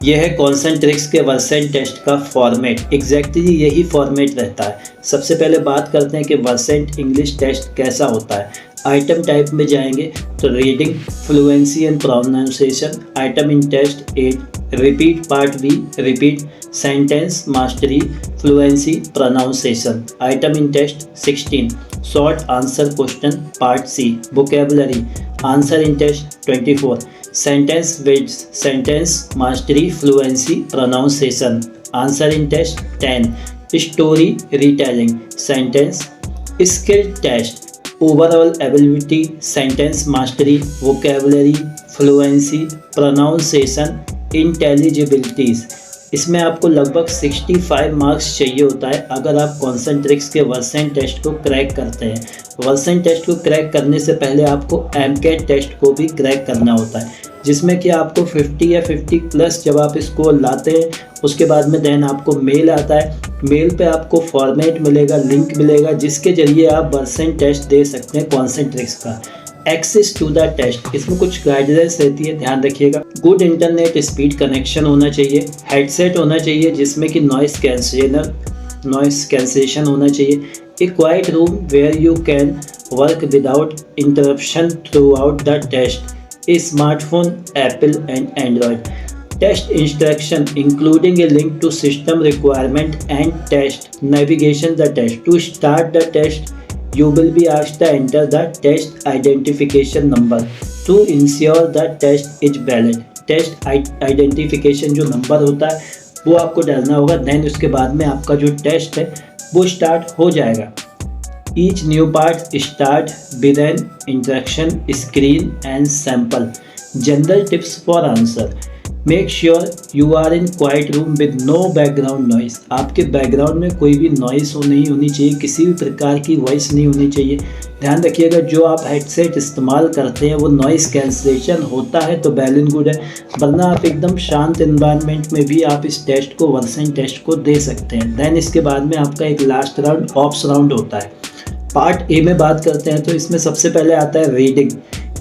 यह है कॉन्सेंट्रिक्स के वर्सेन टेस्ट का फॉर्मेट। एग्जैक्टली यही फॉर्मेट रहता है। सबसे पहले बात करते हैं कि वर्सेंट इंग्लिश टेस्ट कैसा होता है। आइटम टाइप में जाएंगे तो reading, fluency and pronunciation. Item in test 8, repeat part B, repeat, sentence mastery, fluency, pronunciation. Item in test 16, short answer question part C, vocabulary. Answer in test 24, sentence builds, sentence mastery, fluency, pronunciation. Answer in test 10, story retelling, sentence skill test, overall ability, sentence mastery, vocabulary, fluency, pronunciation, intelligibilities. इसमें आपको लगभग 65 marks चाहिए होता है अगर आप Concentrix के वर्सेन test को क्रैक करते हैं। वर्सेन टेस्ट को क्रैक करने से पहले आपको एमकेट टेस्ट को भी क्रैक करना होता है, जिसमें कि आपको 50 या 50 प्लस जब आप इसको लाते हैं उसके बाद में देन आपको मेल आता है। मेल पे आपको फॉर्मेट मिलेगा, लिंक मिलेगा, जिसके जरिए आप वर्सेन टेस्ट दे सकते हैं कॉन्सेंट्रिक्स का। एक्सेस टू द टेस्ट, इसमें कुछ गाइडलाइंस रहती है, ध्यान रखिएगा। गुड इंटरनेट स्पीड कनेक्शन होना चाहिए, हेडसेट होना चाहिए जिसमें कि नॉइस कैंसलेशन होना चाहिए, a quiet room where you can work without interruption throughout the test, a smartphone, Apple and Android. Test instruction including a link to system requirement and test navigation the test. To start the test, you will be asked to enter the test identification number to ensure the test is valid. Test identification जो number होता है वो आपको डालना होगा, then उसके बाद में आपका जो टेस्ट है वो स्टार्ट हो जाएगा। Each new part start with an introduction, screen and sample. General tips for answer. Make sure you are in quiet room with no background noise. आपके बैकग्राउंड में कोई भी नॉइस नहीं होनी चाहिए, किसी भी प्रकार की वॉइस नहीं होनी चाहिए। ध्यान रखिएगा जो आप हेडसेट इस्तेमाल करते हैं वो नॉइस कैंसलेशन होता है तो वेल एंड गुड है, वरना आप एकदम शांत एनवायरनमेंट में भी आप इस टेस्ट को, वर्सेन टेस्ट को दे सकते हैं। देन इसके बाद में आपका एक लास्ट राउंड ऑप्स राउंड होता है। पार्ट ए में बात करते हैं तो इसमें सबसे पहले आता है रीडिंग,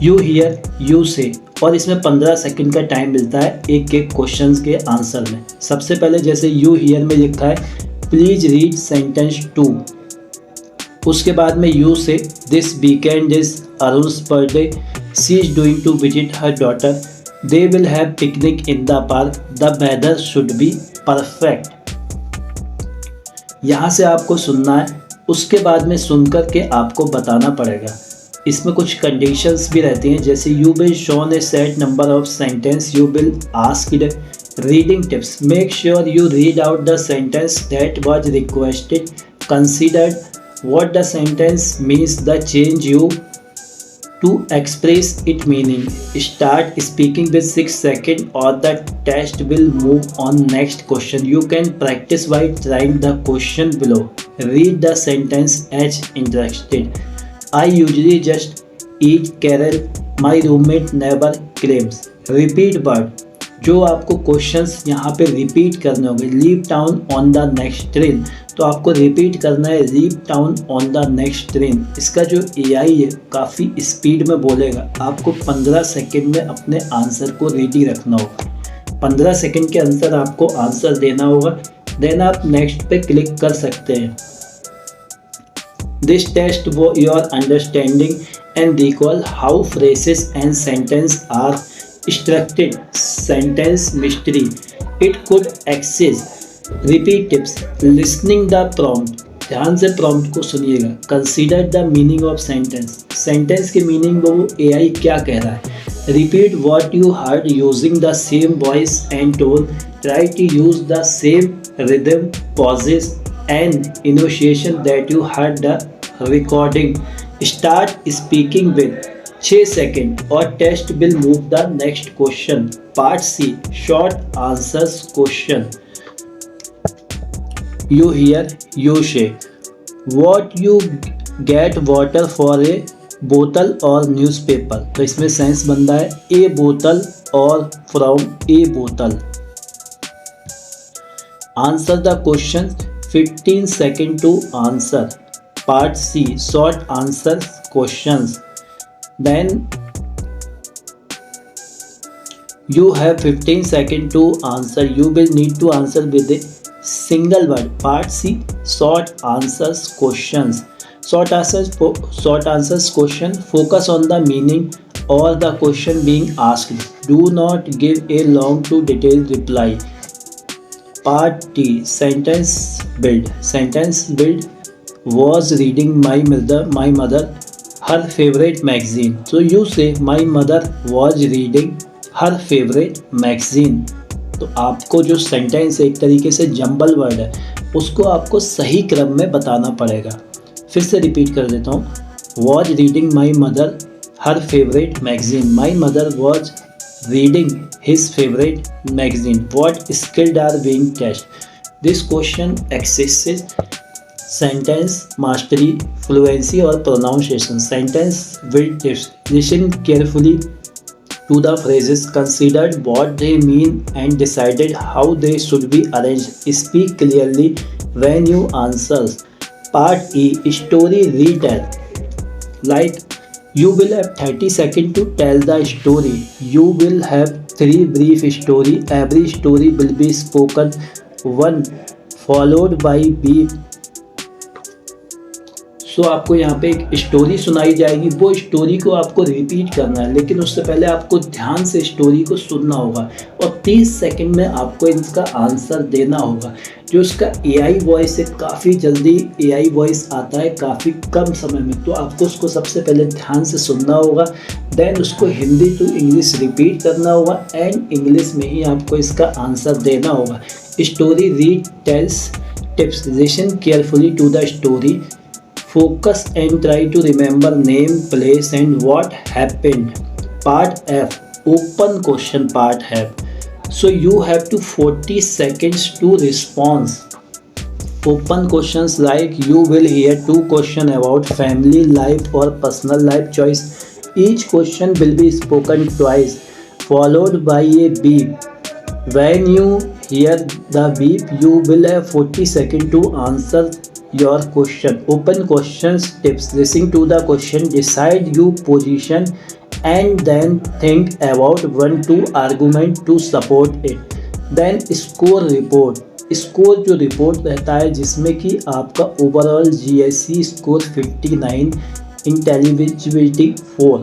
यू हियर यू से, और इसमें 15 सेकंड का टाइम मिलता है एक एक क्वेश्चन के आंसर में। सबसे पहले जैसे यू हियर में लिखा है प्लीज रीड सेंटेंस 2, उसके बाद में you say this weekend is Arun's birthday, she is doing to visit her daughter, they will have picnic in the park, the weather should be perfect. यहाँ से आपको सुनना है, उसके बाद में सुनकर के आपको बताना पड़ेगा। इसमें कुछ कंडीशंस भी रहती हैं, जैसे you will shown A set number of sentence, you will asked. Reading tips, make sure you read out the sentence that was requested, considered what the sentence means, the change you to express its meaning. Start speaking with 6 seconds or the test will move on next question. You can practice by trying the question below. Read the sentence as interested. I usually just eat carrot. My roommate never claims. Repeat word. जो आपको questions यहाँ पे repeat करने होंगे, leave town on the next train, तो आपको repeat करना है leave town on the next train. इसका जो एआई है काफ़ी स्पीड में बोलेगा, आपको 15 सेकंड में अपने आंसर को रेडी रखना होगा। 15 सेकंड के अंदर आपको आंसर देना होगा, देन आप नेक्स्ट पे क्लिक कर सकते हैं। दिस टेस्ट वो your understanding and recall how phrases and sentence are structured, sentence mystery. It could access. Repeat tips. Listening the prompt. ध्यान से prompt को सुनिएगा। Consider the meaning of sentence. Sentence के meaning वो AI क्या कह रहा है। Repeat what you heard using the same voice and tone. Try to use the same rhythm, pauses and enunciation that you heard the recording. Start speaking with 6 second और test will move the next question. Part C, short answers question. You hear you say, what you get water for a बोतल और newspaper, तो इसमें sense बनता है ए बोतल और from a बोतल। Answer the question, 15 second to answer. Part C, short answer questions. Then You have 15 seconds to answer. You will need to answer with a single word. Part C, short answers questions. Short answers question focus on the meaning or the question being asked. Do not give a long to detailed reply. Part D, sentence build. Sentence build was reading my mother her favorite magazine. So you say my mother was reading her favorite magazine. तो आपको जो sentence एक तरीके से jumble word है उसको आपको सही क्रम में बताना पड़ेगा. फिर से रिपीट कर देता हूँ. Was reading my mother her favourite magazine. My mother was reading his favorite magazine. What skills are being tested? This question accesses sentence mastery, fluency or pronunciation. Sentence build tips. Listen carefully to the phrases, considered what they mean and decided how they should be arranged. Speak clearly when you answer. Part E, story retell. Like, you will have 30 seconds to tell the story. You will have 3 brief story. Every story will be spoken one followed by B. सो आपको यहाँ पे एक story सुनाई जाएगी. वो story को आपको repeat करना है, लेकिन उससे पहले आपको ध्यान से स्टोरी को सुनना होगा और 30 सेकंड में आपको इसका आंसर देना होगा. जो इसका एआई वॉइस है, काफ़ी जल्दी एआई वॉइस आता है काफ़ी कम समय में, तो आपको उसको सबसे पहले ध्यान से सुनना होगा. देन उसको हिंदी टू इंग्लिश रिपीट करना होगा एंड इंग्लिश में ही आपको इसका आंसर देना होगा. Story read tells tips. Listen carefully to the story. Focus and try to remember name, place and what happened. Part F, open question part F. So you have to 40 seconds to respond. Open questions like you will hear 2 questions about family life or personal life choice. Each question will be spoken twice followed by a beep. When you hear the beep, you will have 40 seconds to answer your question. Open questions tips. Listen to the question, decide your position and then think about 1-2 argument to support it. Then score report. Score जो report रहता है जिसमें कि आपका overall GSC score 59, इंटेलिजिबिलिटी 4.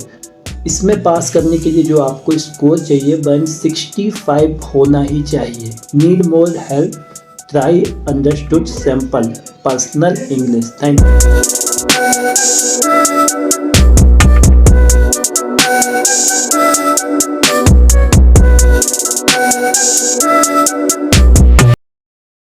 इसमें पास करने के लिए जो आपको स्कोर चाहिए 165 होना ही चाहिए. Need more help? Try understood sample. Personal English. Thank you.